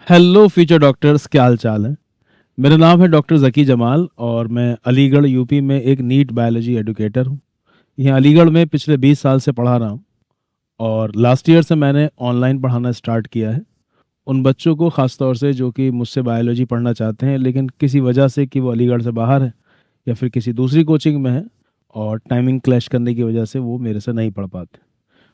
Hello future doctors, क्या हाल चाल है। मेरा नाम है डॉक्टर ज़की जमाल और मैं अलीगढ़ यूपी में एक नीट बायोलॉजी एडुकेटर हूँ। यहाँ अलीगढ़ में पिछले 20 साल से पढ़ा रहा हूँ और लास्ट ईयर से मैंने ऑनलाइन पढ़ाना स्टार्ट किया है उन बच्चों को, ख़ास तौर से जो कि मुझसे बायोलॉजी पढ़ना चाहते हैं लेकिन किसी वजह से कि वो अलीगढ़ से बाहर है या फिर किसी दूसरी कोचिंग में है और टाइमिंग क्लैश करने की वजह से वो मेरे से नहीं पढ़ पाते।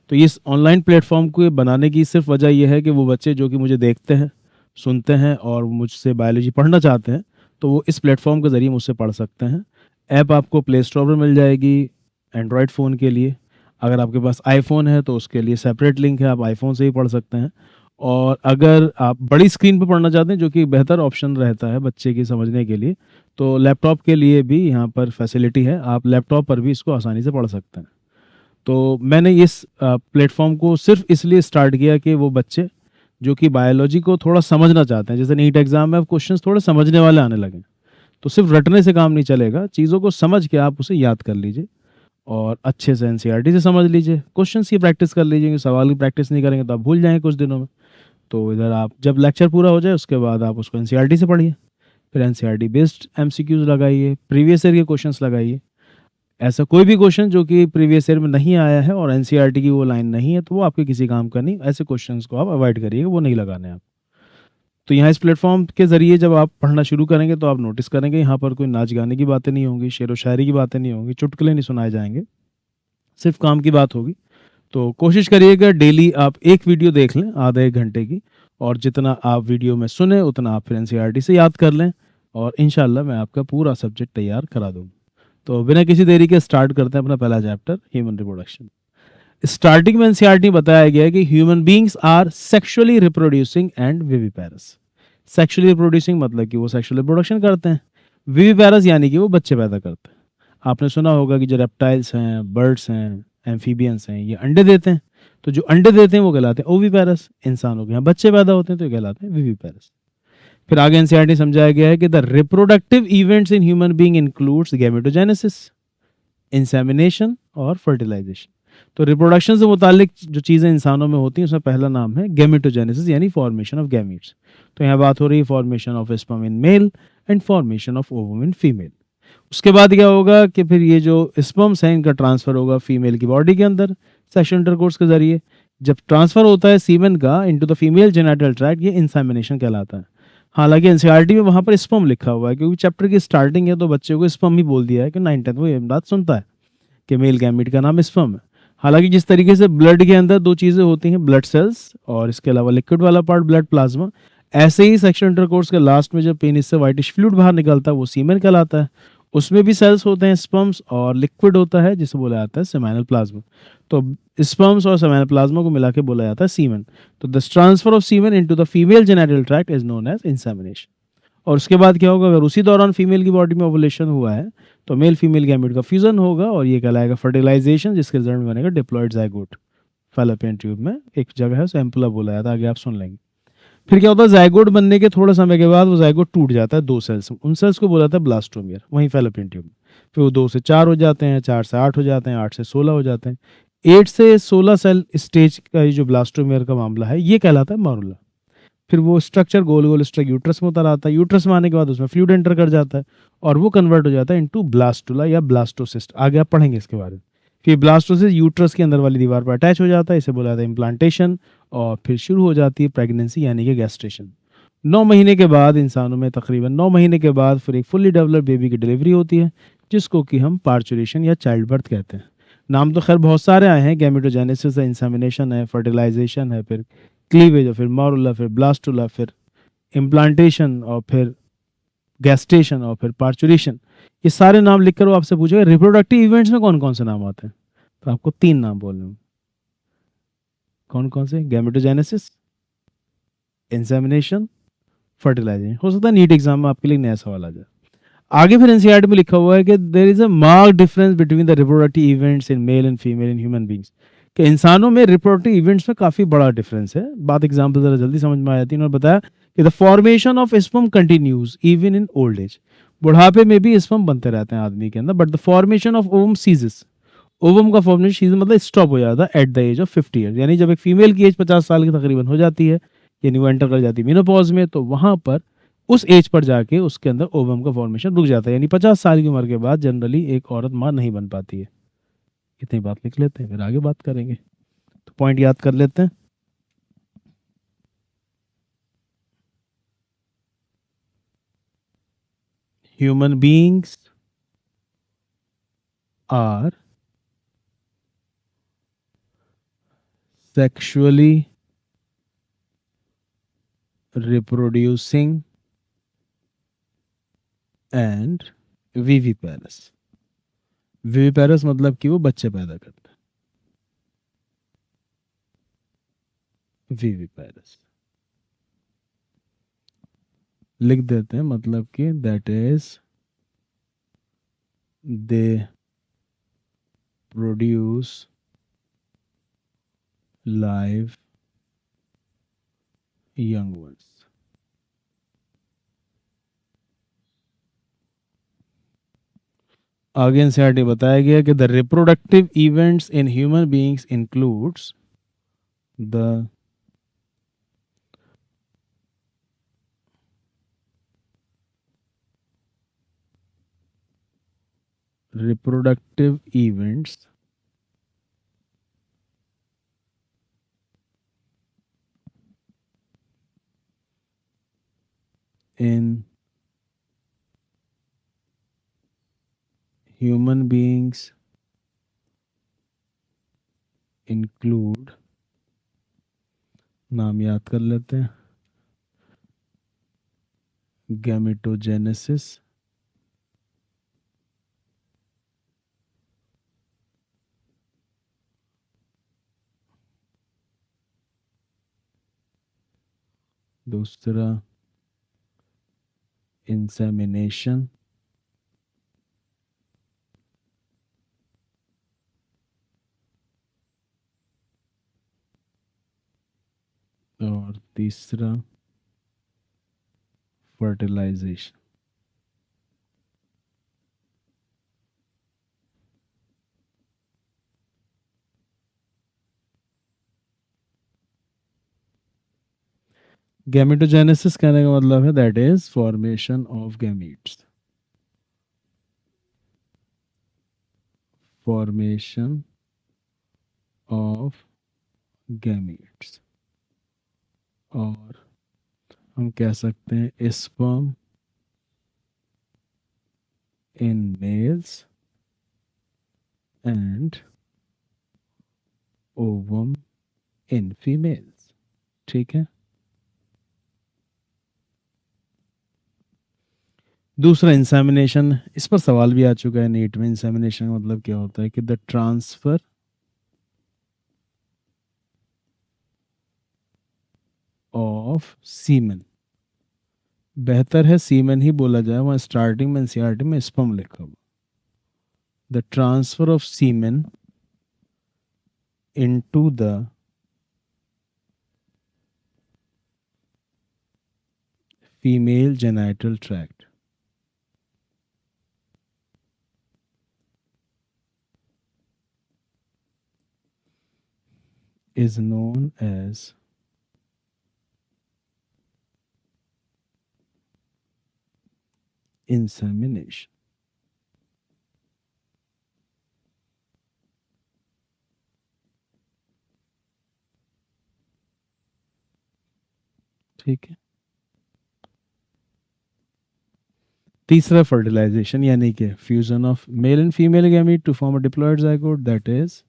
तो इस ऑनलाइन प्लेटफॉर्म को बनाने की सिर्फ वजह यह है कि वो बच्चे जो कि मुझे देखते हैं, सुनते हैं और मुझसे बायोलॉजी पढ़ना चाहते हैं, तो वो इस प्लेटफॉर्म के ज़रिए मुझसे पढ़ सकते हैं। ऐप आपको प्ले स्टोर पर मिल जाएगी एंड्रॉयड फ़ोन के लिए। अगर आपके पास आईफोन है तो उसके लिए सेपरेट लिंक है, आप आईफोन से ही पढ़ सकते हैं। और अगर आप बड़ी स्क्रीन पर पढ़ना चाहते हैं, जो कि बेहतर ऑप्शन रहता है बच्चे की समझने के लिए, तो लैपटॉप के लिए भी यहाँ पर फैसिलिटी है, आप लैपटॉप पर भी इसको आसानी से पढ़ सकते हैं। तो मैंने इस प्लेटफॉर्म को सिर्फ इसलिए स्टार्ट किया कि वो बच्चे जो कि बायोलॉजी को थोड़ा समझना चाहते हैं, जैसे नीट एग्जाम में अब क्वेश्चंस थोड़े समझने वाले आने लगे, तो सिर्फ रटने से काम नहीं चलेगा, चीज़ों को समझ के आप उसे याद कर लीजिए और अच्छे से एनसीईआरटी से समझ लीजिए, क्वेश्चंस की प्रैक्टिस कर लीजिए। सवाल की प्रैक्टिस नहीं करेंगे तो आप भूल जाएंगे कुछ दिनों में। तो इधर आप जब लेक्चर पूरा हो जाए उसके बाद आप उसको एनसीईआरटी से पढ़िए, फिर एनसीईआरटी बेस्ड एमसीक्यूज लगाइए, प्रीवियस ईयर के क्वेश्चंस लगाइए। ऐसा कोई भी क्वेश्चन जो कि प्रीवियस ईयर में नहीं आया है और एनसीईआरटी की वो लाइन नहीं है तो वो आपके किसी काम का नहीं, ऐसे क्वेश्चंस को आप अवॉइड करिए, वो नहीं लगाने हैं आप। तो यहाँ इस प्लेटफॉर्म के ज़रिए जब आप पढ़ना शुरू करेंगे तो आप नोटिस करेंगे यहाँ पर कोई नाच गाने की बातें नहीं होंगी, शेर व शायरी की बातें नहीं होंगी, चुटकुले नहीं सुनाए जाएंगे, सिर्फ काम की बात होगी। तो कोशिश करिएगा डेली आप एक वीडियो देख लें आधा एक घंटे की, और जितना आप वीडियो में सुने उतना आप फिर एनसीईआरटी से याद कर लें और इंशाल्लाह मैं आपका पूरा सब्जेक्ट तैयार करा दूँगा। तो बिना किसी देरी के स्टार्ट करते हैं अपना पहला चैप्टर, ह्यूमन रिप्रोडक्शन। स्टार्टिंग में एनसीईआरटी बताया गया है कि human beings are sexually reproducing and viviparous. Sexually reproducing मतलब कि वो सेक्सुअल रिप्रोडक्शन करते हैं, विविपेरस यानी कि वो बच्चे पैदा करते हैं। आपने सुना होगा कि जो रेप्टाइल्स हैं, बर्ड्स हैं, एम्फीबियंस हैं, ये अंडे देते हैं, तो जो अंडे देते हैं वो कहलाते हैं ओविपेरस। इंसानों के यहाँ बच्चे पैदा होते हैं तो ये कहलाते हैं विविपेरस। फिर आगे एनसीईआरटी समझाया गया है कि the reproductive events in human being includes gametogenesis, insemination और फर्टिलाइजेशन। तो रिप्रोडक्शन से मुतालिक जो चीज़ें इंसानों में होती हैं उसमें पहला नाम है गैमेटोजेनेसिस यानी फॉर्मेशन ऑफ गैमीट्स। तो यहाँ बात हो रही है formation of sperm in male and formation of ovum in female. उसके बाद क्या होगा कि फिर ये जो स्पर्म्स हैं इनका ट्रांसफर होगा फीमेल की बॉडी के अंदर सेक्शुअल इंटरकोर्स के जरिए। जब ट्रांसफर होता है सीमेन का into the female genital tract, ये इंसेमिनेशन कहलाता है। हालांकि एनसीईआरटी में वहाँ पर स्पर्म लिखा हुआ है क्योंकि चैप्टर की स्टार्टिंग है तो बच्चे को स्पर्म ही बोल दिया है कि 9th वो ये बात सुनता है कि मेल गैमीट का नाम स्पर्म है। हालांकि जिस तरीके से ब्लड के अंदर दो चीज़ें होती हैं, ब्लड सेल्स और इसके अलावा लिक्विड वाला पार्ट ब्लड प्लाज्मा, ऐसे ही सेक्सुअल इंटरकोर्स के लास्ट में जब पेनिस से व्हाइटिश फ्लूइड बाहर निकलता है वो सीमेन कहलाता है। उसमें भी सेल्स होते हैं स्पर्म्स और लिक्विड होता है जिसे बोला जाता है सेमेनल प्लाज्मा। तो स्पर्म्स और सेमेनल प्लाज्मा को मिला के बोला जाता है सीमेन। तो the transfer of semen into the female genital tract is known as insemination. और उसके बाद क्या होगा, अगर उसी दौरान फीमेल की बॉडी में ओवुलेशन हुआ है तो मेल फीमेल गैमेट का फ्यूजन होगा और ये कहलाएगा फर्टिलाइजेशन, जिसके रिजल्ट में बनेगा डिप्लॉयड जाइगोट। फैलोपियन ट्यूब में एक जगह है उसे एम्पुला बोला जाता है, आगे आप सुन लेंगे। फिर क्या होता है, जाइगोट बनने के थोड़ा समय के बाद वो जाइगोट टूट जाता है दो सेल्स में, उन सेल्स को बोला जाता है ब्लास्टोमियर, वहीं फैलोपियन ट्यूब में। फिर वो 2 से 4 हो जाते हैं, 4 से 8 हो जाते हैं, 8 से 16 हो जाते हैं। 8 से 16 सेल स्टेज का ये जो ब्लास्टोमियर का मामला है ये कहलाता है मॉरुला। फिर वो स्ट्रक्चर गोल गोल स्ट्रक्चर यूट्रस में उतर आता है, यूट्रस में आने के बाद उसमें फ्लूइड एंटर कर जाता है और वो कन्वर्ट हो जाता है इनटू ब्लास्टुला या ब्लास्टोसिस्ट। आगे आप पढ़ेंगे इसके बारे में। फिर ब्लास्टोसिस्ट यूट्रस के अंदर वाली दीवार पर अटैच हो जाता है, इसे बोला जाता है इम्प्लांटेशन। और फिर शुरू हो जाती है प्रेगनेंसी यानी कि गैस्ट्रेशन। 9 महीने के बाद इंसानों में तकरीबन 9 महीने के बाद फिर एक फुल्ली डेवलप्ड बेबी की डिलीवरी होती है जिसको कि हम पार्चुरेशन या चाइल्ड बर्थ कहते हैं। नाम तो खैर बहुत सारे आए हैं, गैमेटोजेनेसिस है, इंसेमिनेशन है, फर्टिलाइजेशन है, फिर क्लीवेज और फिर मॉरुला, फिर ब्लास्टुला, फिर इम्प्लांटेशन और फिर गैस्टेशन और फिर पार्चुरेशन। ये सारे नाम लिखकर वो आपसे पूछेगा रिप्रोडक्टिव इवेंट्स में कौन कौन से नाम आते हैं, तो आपको 3 नाम बोलने हैं। कौन कौन से? Gametogenesis, insemination, fertilisation. हो सकता है नीट एग्जाम में आपके लिए नया सवाल आ जाए। आगे फिर एनसीईआरटी में लिखा हुआ है कि there is a marked difference between the reproductive events in male and female in human beings. कि इंसानों में रिप्रोडक्टिव इवेंट्स में काफ़ी बड़ा डिफरेंस है। बात एग्जाम्पल ज़रा जल्दी समझ में आ जाती है। उन्होंने बताया कि the formation of sperm continues even in old as. बुढ़ापे में भी स्पर्म बनते रहते हैं आदमी के अंदर, but the formation of ovum ceases. Ovum का फॉर्मेशन मतलब स्टॉप हो जाता है at the age of 50 year, यानी जब एक फीमेल की एज 50 साल की तकरीबन हो जाती है यानी वो एंटर कर जाती है मेनोपॉज में, तो वहां पर उस एज पर जाके उसके अंदर ओवम का फॉर्मेशन रुक जाता है, यानी 50 साल की उम्र के बाद जनरली एक औरत माँ नहीं बन पाती है। इतनी बात लिख लेते हैं, फिर आगे बात करेंगे। तो पॉइंट याद कर लेते हैं। Human beings are sexually reproducing and viviparous। Viviparous मतलब कि वो बच्चे पैदा करता है, विविपेरस लिख देते हैं, मतलब कि that is they produce live young ones. आगे एनसीईआरटी बताया गया कि the reproductive events in human beings includes the reproductive events in human beings include, नाम याद कर लेते हैं, गैमेटोजेनेसिस, दूसरा इंसेमिनेशन, और तीसरा फर्टिलाइजेशन। गैमेटोजेनेसिस कहने का मतलब है that is formation of gametes, formation of gametes, और हम कह सकते हैं sperm in males and ovum in females. ठीक है। दूसरा इंसेमिनेशन, इस पर सवाल भी आ चुका है नीट में। इंसेमिनेशन का मतलब क्या होता है कि द ट्रांसफर ऑफ सीमेन, बेहतर है सीमेन ही बोला जाए, वहां स्टार्टिंग में एनसीईआरटी में स्पर्म लिखा हुआ। The transfer of semen into the female genital tract is known as insemination। ठीक है। तीसरा फर्टिलाइजेशन, यानी कि fusion of male and female gamete to form a diploid zygote, that is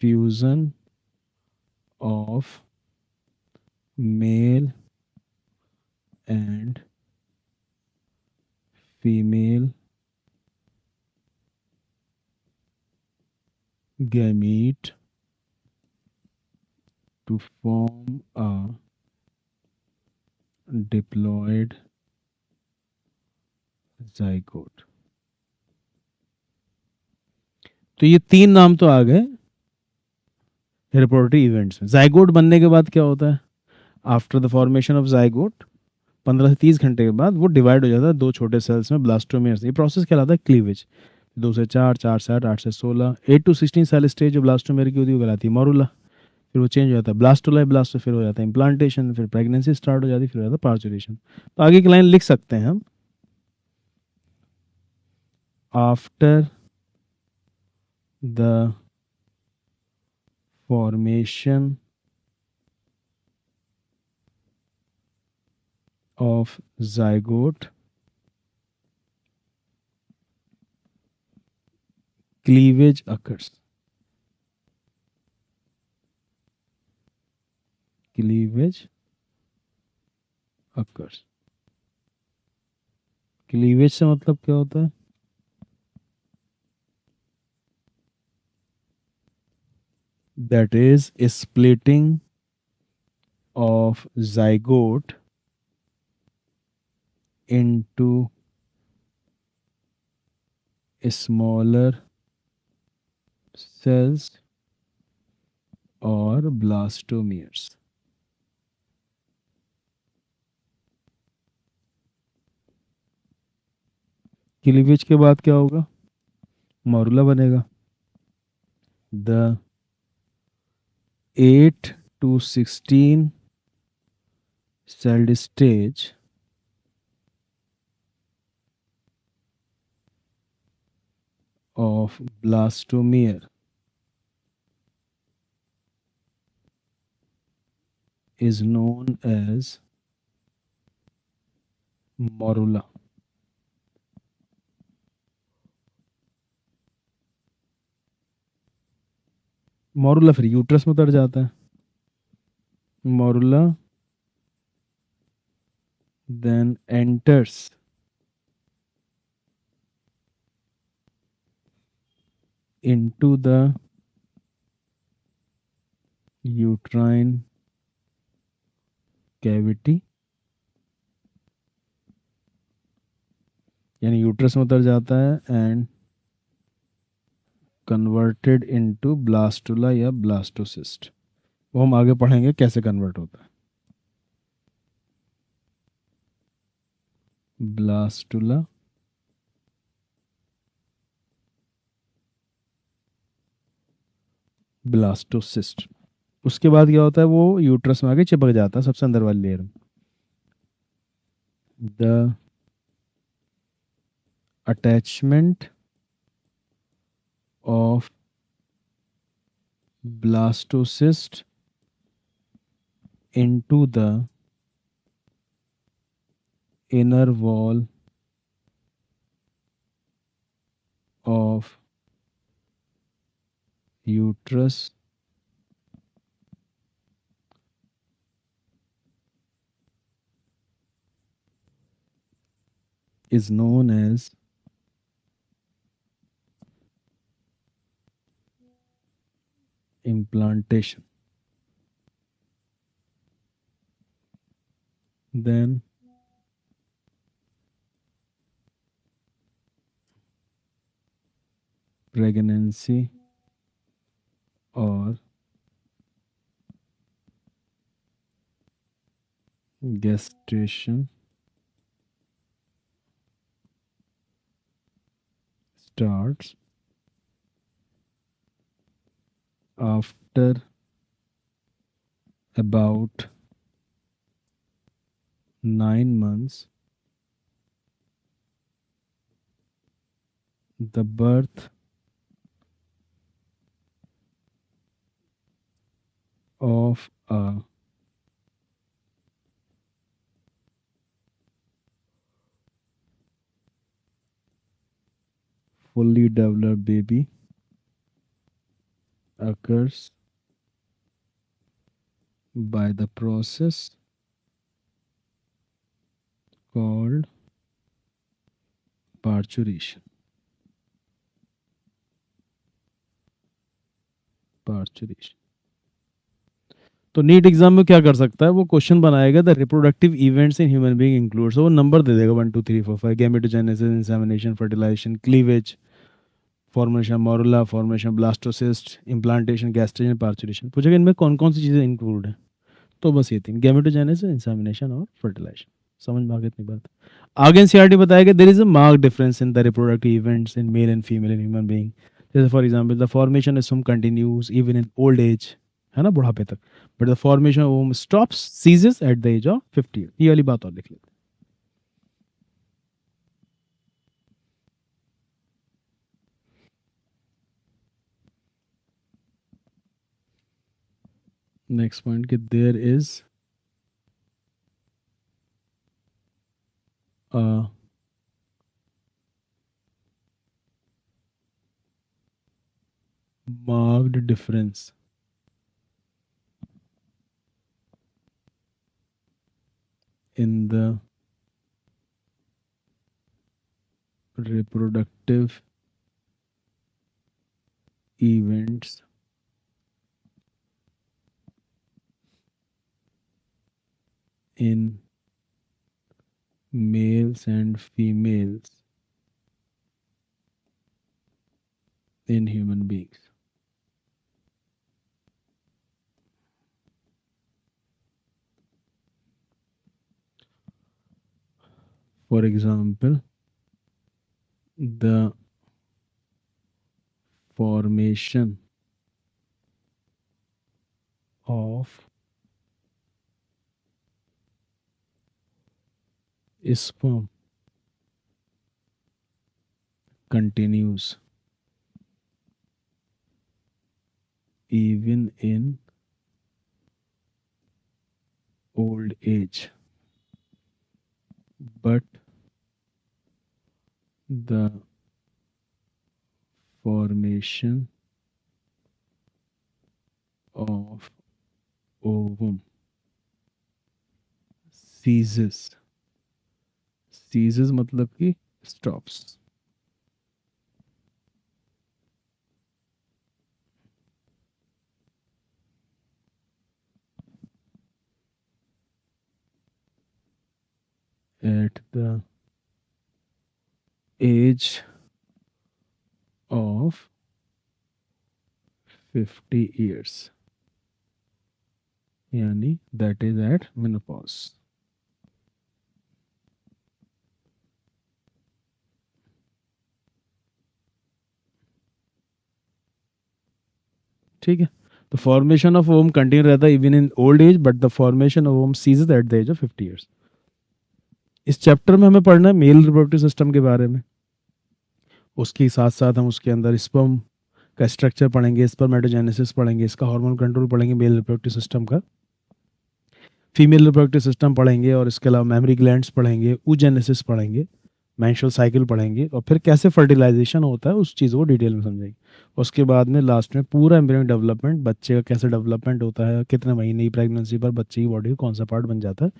fusion of male and female gamete to form a diploid zygote। तो ये तीन नाम तो आ गए रिप्रोडक्टिव इवेंट्स में। जाइगोट बनने के बाद क्या होता है? After the formation of zygote 15 से 30 घंटे के बाद वो डिवाइड हो जाता है दो छोटे सेल्स में, ब्लास्टोमेयर्स। ये प्रोसेस कहलाता है क्लीवेज। 2 से 4, 4 से 8, 8 से 16, 8 to 16 सेल स्टेज जो ब्लास्टोमेयर की होती है वो कहलाती है मॉरुला। फिर वो चेंज हो जाता है ब्लास्टोला, ब्लास्टो फिर हो जाता है इम्प्लांटेशन, फिर प्रेगनेंसी स्टार्ट हो जाती है, फिर हो जाता है पार्चुरेशन। तो आगे की लाइन लिख सकते हैं हम, after the formation of zygote, cleavage occurs. Cleavage occurs. Cleavage से मतलब क्या होता है? That is a splitting of zygote into smaller cells or blastomeres. Cleavage के बाद क्या होगा? मॉरुला बनेगा। The 8 to 16 celled stage of blastomere is known as morula. मॉरुला फिर यूट्रस में उतर जाता है। मॉरुला then enters into the uterine cavity, यानी यूट्रस में उतर जाता है एंड कन्वर्टेड इनटू ब्लास्टुला या ब्लास्टोसिस्ट। वो हम आगे पढ़ेंगे कैसे कन्वर्ट होता है। Blastula blastocyst. उसके बाद क्या होता है, वो यूट्रस में आके चिपक जाता है सबसे अंदर वाली लेयर में। The attachment of blastocyst into the inner wall of uterus is known as implantation. Then pregnancy or gestation starts after about 9 months. The birth of a fully developed baby occurs by the process called parturition. Parturition. तो NEET exam में क्या कर सकता है, वो question बनाएगा the reproductive events in human being includes, वो number दे देगा 1 2 3 4 5, gametogenesis, insemination, fertilisation, cleavage, formation morula, formation blastocyst, implantation, gastrulation, parturition. पूछेगा इनमें कौन कौन सी चीज़ें इंक्लूड हैं, तो बस ये तीन, गैमेटोजेनेसिस, इंसेमिनेशन और फर्टिलाइजेशन। समझ में आ गई इतनी बात। आगे एनसीईआरटी बताएगा there is a mark difference in the reproductive events in male and female in human being. जैसे for example the formation is some continuous even in old age, है ना, बुढ़ापे तक। But the formation of ovum stops ceases at the age of 50। ये वाली बात और लिख लेते हैं। नेक्स्ट पॉइंट कि there is a marked difference in the reproductive events in males and females in human beings. For example, the formation of sperm continues even in old age, but the formation of ovum ceases मतलब कि stops. At the age of 50 years, यानी that is at menopause. ठीक है, तो formation of Om continue रहता है even in old age, but the formation of ovum ceases at the age of 50 years. इस chapter में हमें पढ़ना है मेल रिप्रोडक्टिव सिस्टम के बारे में, उसके साथ साथ हम उसके अंदर स्पर्म का स्ट्रक्चर पढ़ेंगे, स्पर्मेटोजेनेसिस पढ़ेंगे, इसका हार्मोन कंट्रोल पढ़ेंगे मेल रिप्रोडक्टिव सिस्टम का, फीमेल रिप्रोडक्टिव सिस्टम पढ़ेंगे, और इसके अलावा मेमरी ग्लैंड्स पढ़ेंगे, oogenesis पढ़ेंगे, मेंस्ट्रुअल साइकिल पढ़ेंगे, और फिर कैसे फर्टिलाइजेशन होता है उस चीज़ को डिटेल में समझेंगे। उसके बाद में लास्ट में पूरा एम्ब्रियोनिक डेवलपमेंट, बच्चे का कैसे डेवलपमेंट होता है, कितने महीने की प्रेगनेंसी पर बच्चे की बॉडी का कौन सा पार्ट बन जाता है,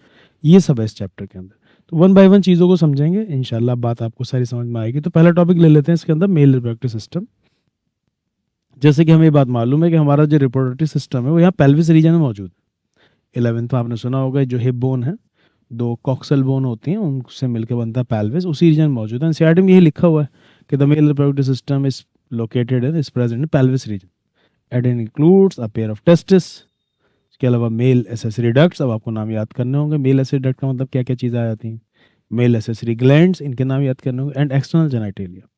ये सब है इस चैप्टर के अंदर। तो वन बाय वन चीज़ों को समझेंगे, इंशाल्लाह बात आपको सारी समझ में आएगी। तो पहला टॉपिक ले लेते हैं इसके अंदर, मेल रिप्रोडक्टिव सिस्टम। जैसे कि हमें ये बात मालूम है कि हमारा जो रिप्रोडक्टिव सिस्टम है वो यहाँ पेल्विस रीजन में मौजूद है। 11th में आपने सुना होगा, जो हिप बोन है, दो कॉक्सल बोन होती हैं, उनसे मिलकर बनता है पेल्विस, उसी रीजन में मौजूद है। एनसीईआरटी में यही लिखा हुआ है कि the male reproductive system is located in is present in pelvis region and includes a pair of testis. इसके अलावा मेल एसेसरी डक्ट्स, अब आपको नाम याद करने होंगे, मेल एसेसरी डक्ट का मतलब क्या क्या चीज़ें आ जाती हैं, मेल एसेसरी ग्लैंड्स, इनके नाम याद करने होंगे, एंड एक्सटर्नल जेनिटेलिया।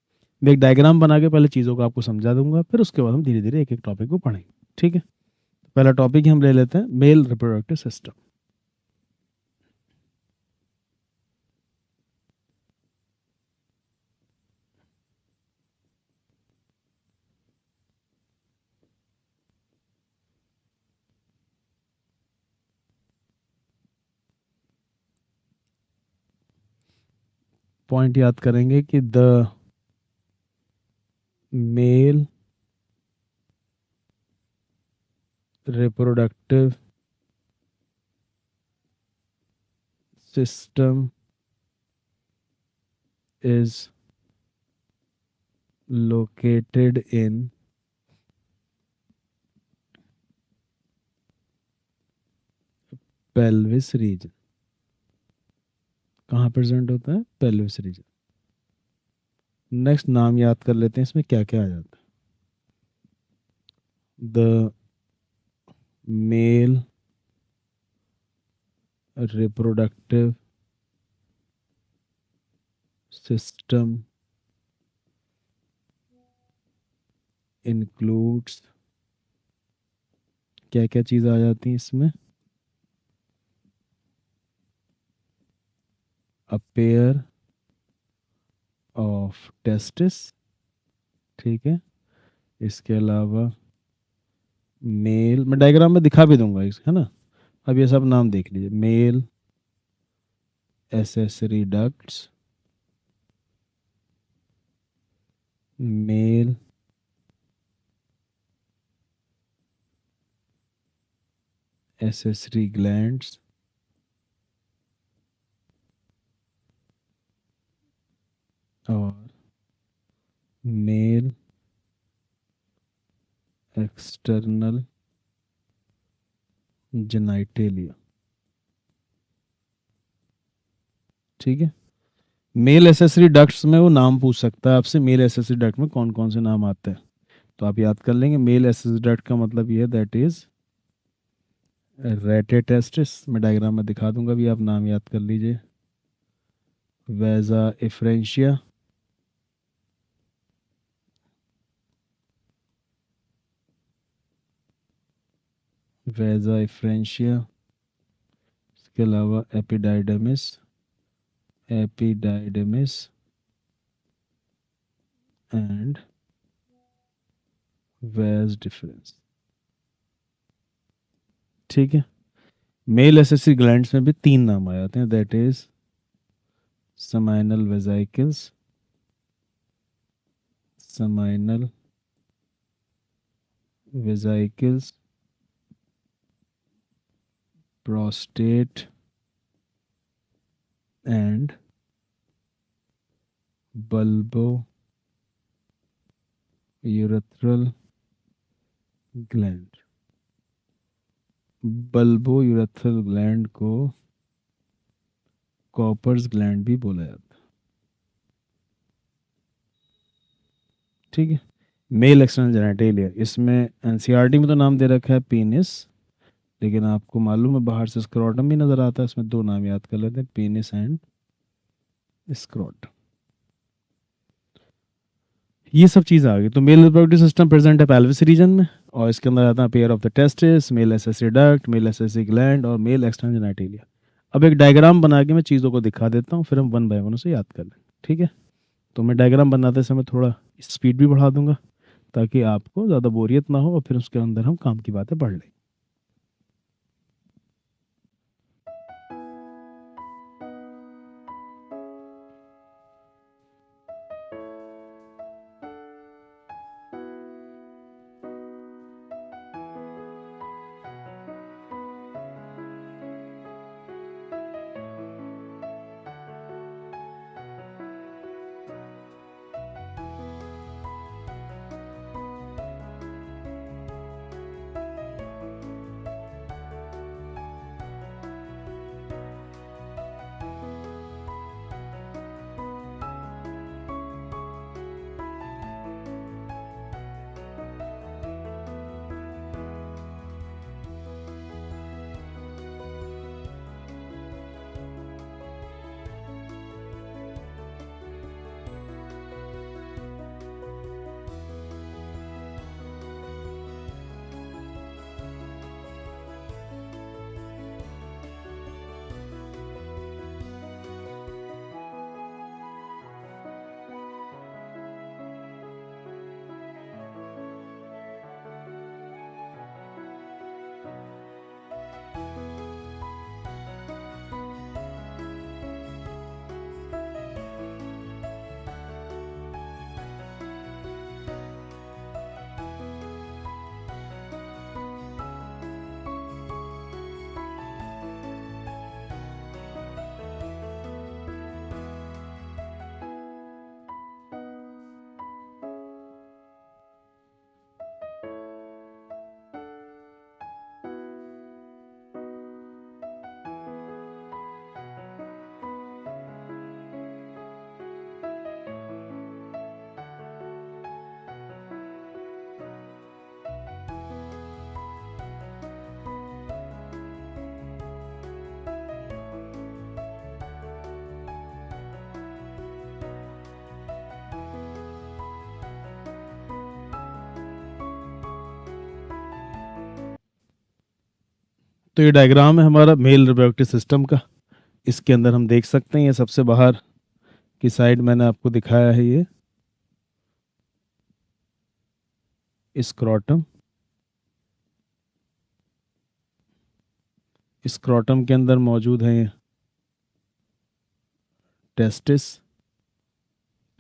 मैं एक डायग्राम बना के पहले चीज़ों को आपको समझा दूंगा, फिर उसके बाद हम धीरे धीरे एक एक टॉपिक को पढ़ेंगे। ठीक है, पहला टॉपिक हम ले लेते हैं, मेल रिप्रोडक्टिव सिस्टम। पॉइंट याद करेंगे कि the male reproductive system is located in pelvis region। कहाँ प्रेजेंट होता है, पेल्विस रीजन। नेक्स्ट नाम याद कर लेते हैं, इसमें क्या क्या आ जाता है। The male reproductive system includes, क्या क्या चीज़ आ जाती है इसमें? अ पेयर ऑफ टेस्टिस, ठीक है। इसके अलावा मेल, मैं डायग्राम में दिखा भी दूंगा इस, है ना। अब ये सब नाम देख लीजिए। Male accessory ducts, male accessory glands, और मेल एक्सटर्नल जेनाइटेलिया, ठीक है। मेल एसेसरी डक्ट्स में वो नाम पूछ सकता है आपसे, मेल एसेसरी डक्ट में कौन कौन से नाम आते हैं, तो आप याद कर लेंगे। मेल एसेसरी डक्ट का मतलब ये है दैट इज रेटेटेस्टिस। मैं डायग्राम में दिखा दूंगा, भी आप नाम याद कर लीजिए। वेजा इफ्रेंशिया, वेजा इफ्रेंशिया। इसके अलावा epididymis, epididymis and vas deferens, ठीक है। मेल एसेसरी ग्लैंड्स में भी तीन नाम आ जाते हैं, that is seminal vesicles, seminal vesicles, prostate and bulbourethral gland। bulbourethral gland को कॉपर्स ग्लैंड भी बोला जाता है, ठीक है। मेल एक्सटर्नल जेनिटेलिया, इसमें एनसीईआरटी में तो नाम दे रखा है पीनिस, लेकिन आपको मालूम है बाहर से स्क्रोटम भी नजर आता है, इसमें दो नाम याद कर लेते हैं, पीनिस एंड स्क्रोट। ये सब चीज़ आ गई। तो मेल रिप्रोडक्टिव सिस्टम प्रेजेंट है पेल्विस रीजन में, और इसके अंदर आता है pair of the testis, male accessory duct, mail accessory gland और मेल एक्सटर्नल जेनिटेलिया। अब एक डायग्राम बना के मैं चीज़ों को दिखा देता हूँ, फिर हम वन बाय वन उसे याद कर लें, ठीक है। तो मैं डायग्राम बनाते समय थोड़ा स्पीड भी बढ़ा दूंगा, ताकि आपको ज़्यादा बोरियत ना हो, और फिर उसके अंदर हम काम की बातें पढ़ लें। तो ये डायग्राम है हमारा मेल रिप्रोडक्टिव सिस्टम का। इसके अंदर हम देख सकते हैं, ये सबसे बाहर की साइड मैंने आपको दिखाया है, ये स्क्रोटम। स्क्रोटम के अंदर मौजूद है ये टेस्टिस।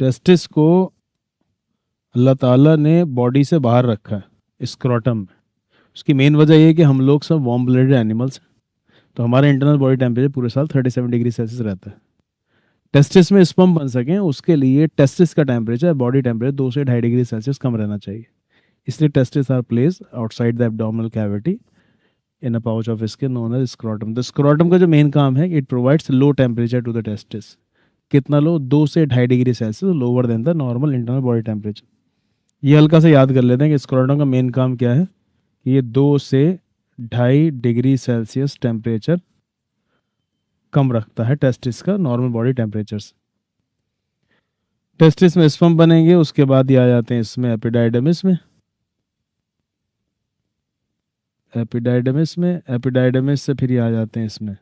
टेस्टिस को अल्लाह ताला ने बॉडी से बाहर रखा है स्क्रोटम में। उसकी मेन वजह ये है कि हम लोग सब वार्म ब्लडेड एनिमल्स हैं, तो हमारा इंटरनल बॉडी टेम्परेचर पूरे साल 37 डिग्री सेल्सियस रहता है। टेस्टिस में स्पर्म बन सकें उसके लिए टेस्टिस का टेम्परेचर, बॉडी टेम्परेचर 2 से 2.5 डिग्री सेल्सियस कम रहना चाहिए। इसलिए testis are place outside the abdominal cavity in a pouch of skin known as scrotum. The scrotum का जो मेन काम है, it provides low temperature to the testis. कितना लो? 2 से 2.5 degree Celsius lower than the normal internal body temperature. ये हल्का सा याद कर लेते हैं कि स्क्रोटम का मेन काम क्या है, कि ये 2 से 2.5 डिग्री सेल्सियस टेम्परेचर कम रखता है टेस्टिस का नॉर्मल बॉडी टेम्परेचर से। टेस्टिस में स्पर्म बनेंगे, उसके बाद ये आ जाते हैं इसमें एपिडाइडमिस में। एपिडाइडमिस से फिर ये आ जाते हैं इसमें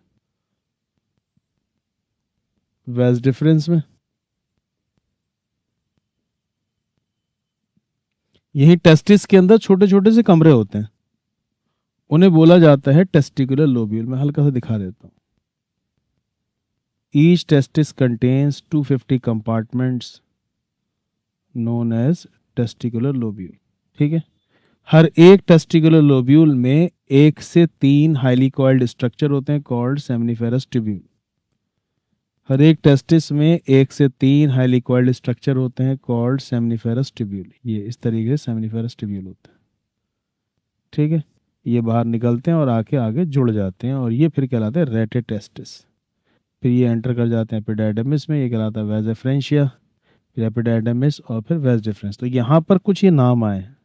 वेज डिफरेंस में। यही टेस्टिस के अंदर छोटे छोटे से कमरे होते हैं, उन्हें बोला जाता है टेस्टिकुलर लोब्यूल। मैं हल्का सा दिखा देता हूँ। Each testis contains 250 compartments known as testicular lobule. ठीक है। हर एक टेस्टिकुलर लोब्यूल में 1 से 3 हाईली कॉइल्ड स्ट्रक्चर होते हैं कॉल्ड सेमिनिफेरस ट्यूब्यूल। हर एक टेस्टिस में 1 से 3 हाईली कॉइल्ड स्ट्रक्चर होते हैं कॉल्ड सेमिनिफेरस ट्यूब्यूल। ये इस तरीके से सेमिनिफेरस ट्यूब्यूल होते हैं। ठीक है। ये बाहर निकलते हैं और आके आगे जुड़ जाते हैं, और ये फिर कहलाते हैं रेटे टेस्टिस। फिर ये एंटर कर जाते हैं एपिडाइडमिस में, ये कहलाता है वेज एफ्रेंशिया, फिर एपिडाइडमिस और फिर वेज डिफरेंस। तो यहाँ पर कुछ ये नाम आए हैं,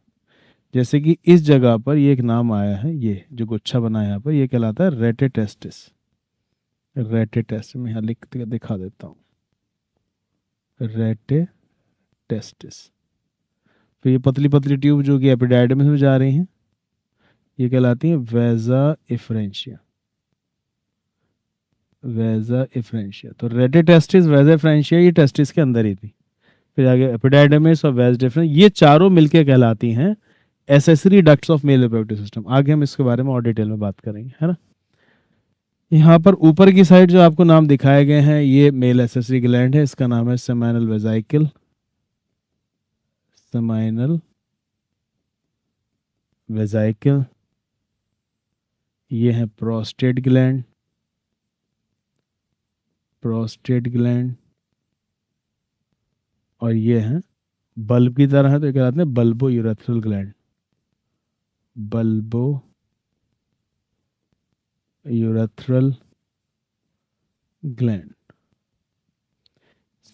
जैसे कि इस जगह पर ये एक नाम आया है, ये जो गुच्छा बना है यहाँ पर, ये कहलाता है रेटे टेस्टिस। रेटे टेस्ट में यहाँ लिख के दिखा देता हूँ, रेटे टेस्टिस। फिर ये पतली पतली ट्यूब जो कि एपिडाइडमिस में जा रही हैं, ये कहलाती है वेजा इफ्रेंशिया। वेजा इफ्रेंशिया। तो रेटे टेस्टिस, वेजा इफ्रेंशिया, ये टेस्टिस के अंदर ही थी। फिर आगे एपिडाइडमिस और वेज डिफरेंस, ये चारों मिलके कहलाती हैं accessory ducts of male reproductive system. आगे हम इसके बारे में और डिटेल में बात करेंगे, है ना। यहाँ पर ऊपर की साइड जो आपको नाम दिखाए गए हैं, ये मेल एसेसरी ग्लैंड है, इसका नाम है सेमाइनल वेजाइकल। सेमाइनल वेजाइकल। ये है प्रोस्टेट ग्लैंड। Prostate gland. और ये है बल्ब की तरह है, तो ये कहलाते हैं bulbo urethral gland. Bulbo urethral gland.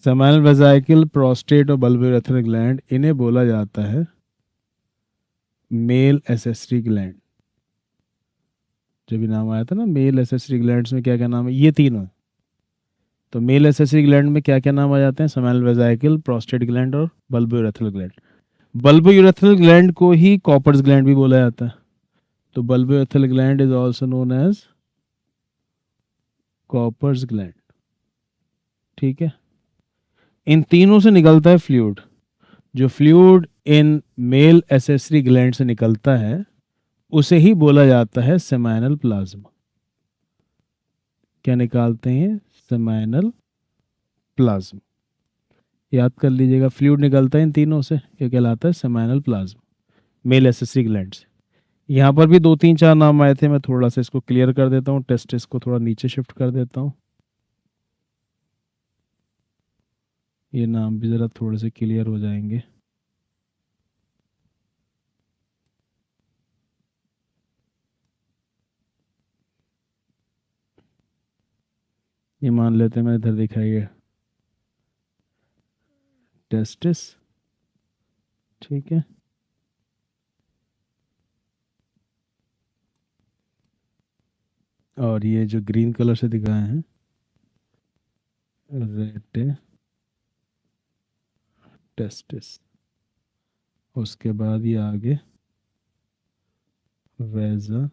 Seminal vesicle, prostate और बल्बो यूरेथ्रल ग्लैंड, इन्हें बोला जाता है मेल एसेसरी ग्लैंड। जो भी नाम आया था ना, मेल एसेसरी ग्लैंड्स में क्या क्या नाम है, ये तीनों है। तो मेल एसेसरी ग्लैंड में क्या क्या नाम आ जाते हैं? सेमाइनल वेजाइकल, प्रोस्टेट ग्लैंड और bulbo urethral gland. Bulbo urethral gland को ही कॉपर्स ग्लैंड भी बोला जाता है। तो bulbo urethral gland is also known as Cowper's gland. ठीक है। इन तीनों से निकलता है फ्लूइड। जो फ्लूइड इन मेल एसेसरी ग्लैंड से निकलता है, उसे ही बोला जाता है सेमाइनल प्लाज्मा। क्या निकालते हैं? Seminal plasma. याद कर लीजिएगा, फ्लूइड निकलता है इन तीनों से, ये कहलाता है seminal plasma, mail accessory gland से। यहाँ पर भी 2 3 4 नाम आए थे, मैं थोड़ा सा इसको क्लियर कर देता हूँ, टेस्टिस को थोड़ा नीचे शिफ्ट कर देता हूँ। ये नाम भी ज़रा थोड़े से क्लियर हो जाएंगे। ये मान लेते हैं, मैं इधर दिखाई है टेस्टिस। ठीक है। और ये जो ग्रीन कलर से दिखाए हैं, रेटे टेस्टिस। उसके बाद ये आगे वेजा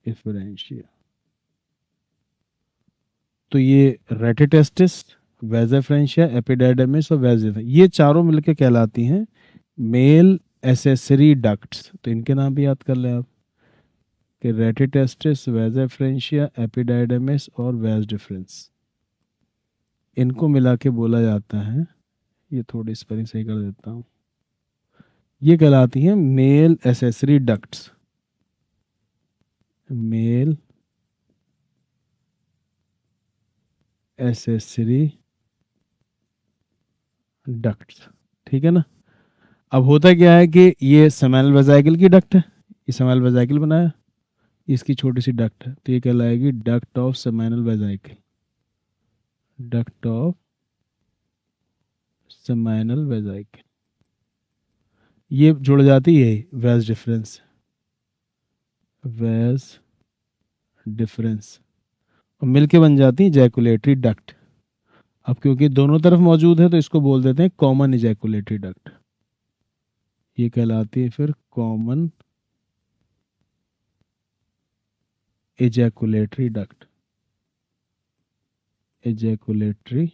एफरेंशिया। तो ये रेटिटेस्टिस, वेजाफ्रेंशिया, एपिडाइडमिस और वेजिफर, ये चारों मिलकर कहलाती हैं मेल एसेसरी डक्ट्स। तो इनके नाम भी याद कर लें आप कि रेटिटेस्टिस, वेजाफ्रेंशिया, एपिडाइडमिस और वेज डिफरेंस, इनको मिला के बोला जाता है, ये थोड़ी स्पेलिंग सही कर देता हूँ, ये कहलाती हैं male accessory ducts. Male accessory ducts, ठीक है ना। अब होता क्या है कि ये सेमिनल वेजाइकल की डक्ट है, ये सेमिनल वेजाइकल बनाया, इसकी छोटी सी डक्ट है, तो ये कहलाएगी duct of seminal vesicle, duct of seminal vesicle. ये जुड़ जाती है वेज डिफरेंस, वेज डिफरेंस, और मिलके बन जाती है इजैकुलेटरी डक्ट। अब क्योंकि दोनों तरफ मौजूद है तो इसको बोल देते हैं कॉमन इजैकुलेटरी डक्ट, ये कहलाती है फिर common ejaculatory duct, ejaculatory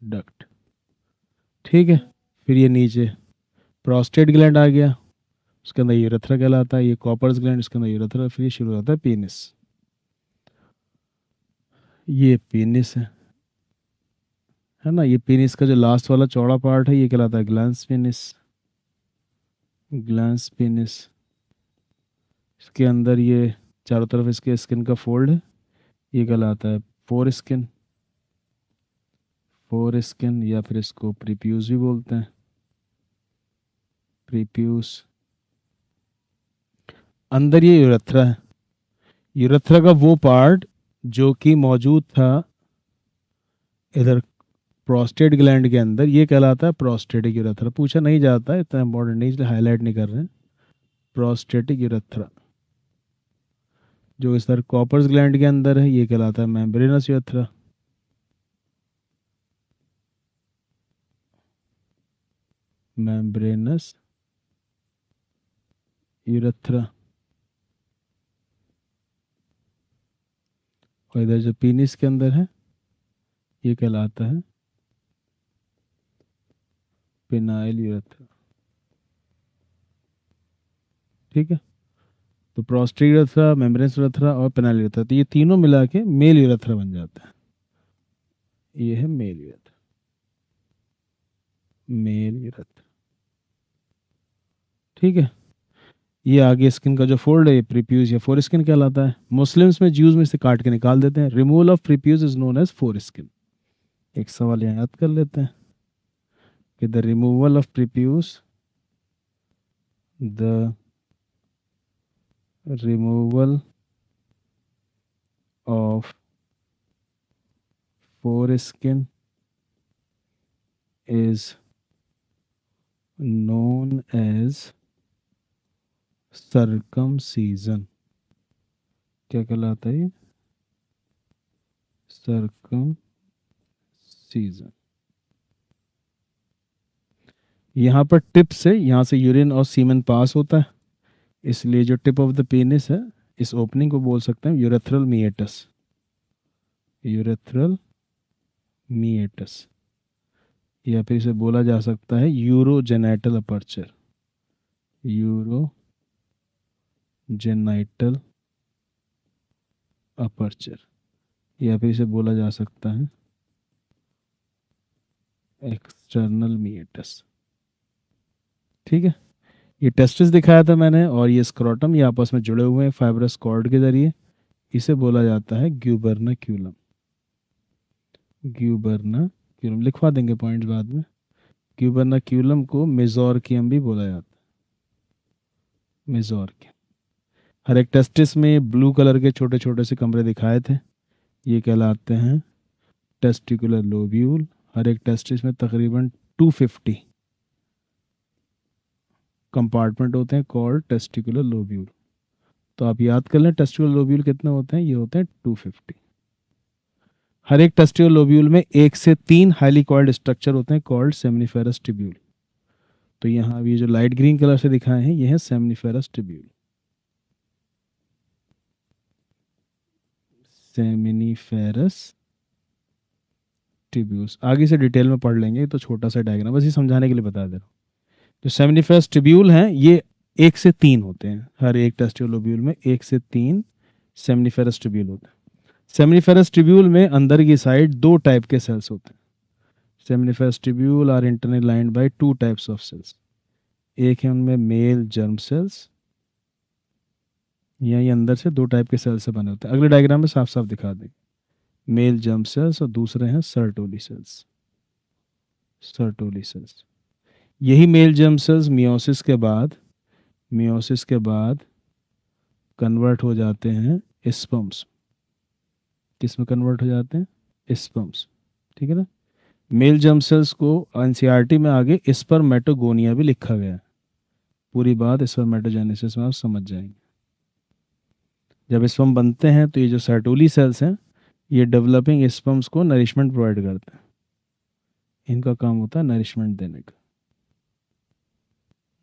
duct, ठीक है। फिर ये नीचे प्रोस्टेट ग्लैंड आ गया, उसके अंदर यूरेथ्रा कहलाता है, ये कॉपर्स ग्लैंड, इसके अंदर यूरेथ्रा, फिर ये शुरू होता है पीनिस, ये पीनिस है ना। ये पीनिस का जो लास्ट वाला चौड़ा पार्ट है ये कहलाता है ग्लैंस पीनिस, ग्लैंस पीनिस। इसके अंदर ये चारों तरफ इसके स्किन का फोल्ड है, ये कहलाता है फोर स्किन, फोर स्किन, या फिर इसको प्रीप्यूस भी बोलते हैं, प्रीप्यूस। अंदर ये यूरेथ्रा है, यूरेथ्रा का वो पार्ट जो कि मौजूद था इधर प्रोस्टेट ग्लैंड के अंदर, ये कहलाता है प्रोस्टेटिक यूरेथ्रा। पूछा नहीं जाता है, इतना इंपॉर्टेंट नहीं, इसलिए हाईलाइट नहीं कर रहे हैं। प्रोस्टेटिक यूरेथ्रा जो इस तरह कॉपर्स ग्लैंड के अंदर है ये कहलाता है मेम्ब्रेनस यूरेथ्रा, मेम्ब्रेनस यूरेथ्रा। और इधर जो पीनिस के अंदर है ये कहलाता है पेनाइल यूरेथ्रा, ठीक है। तो प्रोस्टेट यूरेथ्रा, मेम्ब्रेनस यूरेथ्रा और पेनाइल यूरेथ्रा, तो ये तीनों मिला के मेल यूरेथ्रा बन जाता है, ये है मेल यूरेथ्रा, मेल यूरेथ्रा, ठीक है। ये आगे स्किन का जो फोल्ड है ये प्रीप्यूज या फोर स्किन कहलाता है। मुस्लिम्स में, ज्यूज में से काट के निकाल देते हैं। Removal of prepuce is known as foreskin. एक सवाल यहाँ याद कर लेते हैं कि the removal of prepuce, the removal of foreskin is known as circumcision. क्या कहलाता है ये? सर्कमसीजन। यहाँ पर टिप से, यहाँ से यूरिन और सीमेन पास होता है, इसलिए जो टिप ऑफ द पेनिस है इस ओपनिंग को बोल सकते हैं यूरेथ्रल मीएटस, यूरेथ्रल मीएटस, या फिर इसे बोला जा सकता है यूरोजेनाइटल अपर्चर, यूरोजेनाइटल अपर्चर, या फिर इसे बोला जा सकता है एक्सटर्नल मीएटस, ठीक है। ये टेस्टिस दिखाया था मैंने, और ये स्क्रोटम, ये आपस में जुड़े हुए हैं फाइब्रस कॉर्ड के जरिए, इसे बोला जाता है ग्यूबर्नाक्यूलम, ग्यूबर्नाक्यूलम, लिखवा देंगे पॉइंट्स बाद में। ग्यूबर्नाक्यूलम को मेजोरकियम भी बोला जाता है, मेजोरकियम। हर एक टेस्टिस में ब्लू कलर के छोटे छोटे से कमरे दिखाए थे, ये कहलाते हैं टेस्टिकुलर लोब्यूल। हर एक टेस्टिस में तकरीबन 250 कंपार्टमेंट होते हैं कॉल्ड टेस्टिकुलर लोब्यूल। तो आप याद कर लें टेस्टिकुलर लोब्यूल कितने होते हैं, ये होते हैं 250। हर एक टेस्टिकुलर लोब्यूल में 1 से 3 हाईली कॉइल्ड स्ट्रक्चर होते हैं कॉल्ड सेमनीफेरस ट्यूब्यूल। तो यहाँ ये जो लाइट ग्रीन कलर से दिखाए हैं ये है सेमनीफेरस ट्यूब्यूल। Seminiferous tubules. आगे से डिटेल में पढ़ लेंगे, तो छोटा सा डायग्राम बस ये समझाने के लिए बता दे रहा हूँ। जो सेमिनिफेरस ट्यूब्यूल हैं ये 1 से 3 होते हैं, हर एक टेस्टिकुलर लोब्यूल में 1 से 3 सेमिनिफेरस ट्यूब्यूल होते हैं। सेमिनिफेरस ट्यूब्यूल में अंदर की साइड 2 टाइप के सेल्स होते हैं। Seminiferous tubule are internally lined by 2 types of cells. एक है उनमें मेल जर्म सेल्स, यही अंदर से 2 टाइप के सेल्स से बने होते हैं। अगले डायग्राम में साफ साफ दिखा देंगे। मेल जर्म सेल्स और दूसरे हैं सर्टोली सेल्स। सर्टोली सेल्स, यही मेल जर्म सेल्स मियोसिस के बाद कन्वर्ट हो जाते हैं स्पर्म्स। किस में कन्वर्ट हो जाते हैं? स्पर्म्स। ठीक है ना। मेल जर्म सेल्स को एनसीईआरटी में आगे स्पर्मेटोगोनिया भी लिखा गया है। पूरी बात स्पर्मेटोजेनेसिस में आप समझ जाएंगे। जब स्पर्म बनते हैं तो ये जो सर्टोली सेल्स हैं ये डेवलपिंग स्पर्म्स को नरिशमेंट प्रोवाइड करते हैं। इनका काम होता है नरिशमेंट देने का,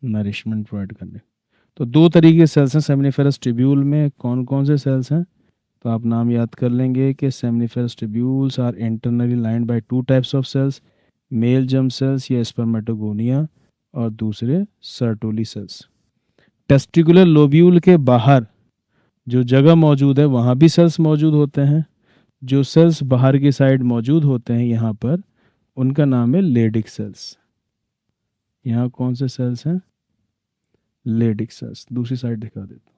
नरिशमेंट प्रोवाइड करने। तो 2 तरीके के सेल्स हैं सेमिनिफेरस ट्यूब्यूल में। कौन कौन से सेल्स हैं? तो आप नाम याद कर लेंगे कि seminiferous tubules are internally lined by 2 types of cells, male germ cells या स्पर्मेटोगोनिया और दूसरे सर्टोली सेल्स। टेस्टिकुलर लोब्यूल के बाहर जो जगह मौजूद है वहाँ भी सेल्स मौजूद होते हैं। जो सेल्स बाहर की साइड मौजूद होते हैं यहाँ पर, उनका नाम है लेडिक सेल्स। यहाँ कौन से सेल्स हैं? Leydig cells. दूसरी साइड दिखा देता हूँ।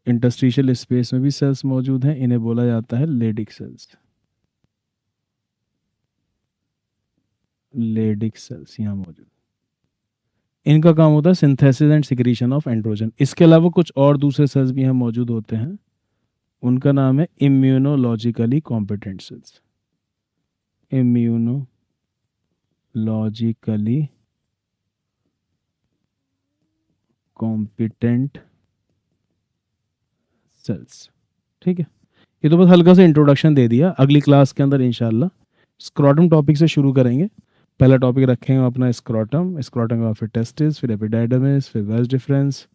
इंटरस्टिशियल स्पेस में भी सेल्स मौजूद हैं, इन्हें बोला जाता है लेडिक सेल्स। लेडिक सेल्स यहाँ मौजूद, इनका काम होता है synthesis and secretion of androgen. इसके अलावा कुछ और दूसरे सेल्स भी यहाँ मौजूद होते हैं, उनका नाम है immunologically competent cells. Immunologically competent cells. ठीक है, ये तो बस हल्का सा इंट्रोडक्शन दे दिया। अगली क्लास के अंदर इंशाल्लाह स्क्रोटम टॉपिक से शुरू करेंगे। पहला टॉपिक रखेंगे अपना स्क्रोटम, स्क्रोटम के बाद फिर टेस्टिस, फिर एपिडाइडमिस, फिर वेस डिफरेंस,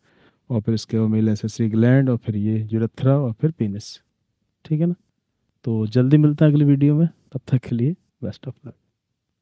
और फिर इसके बाद मेल एसेसरी ग्लैंड, और फिर ये यूरेथ्रा, और फिर पेनिस। ठीक है ना। तो जल्दी मिलता है अगली वीडियो में, तब तक के लिए बेस्ट ऑफ लक।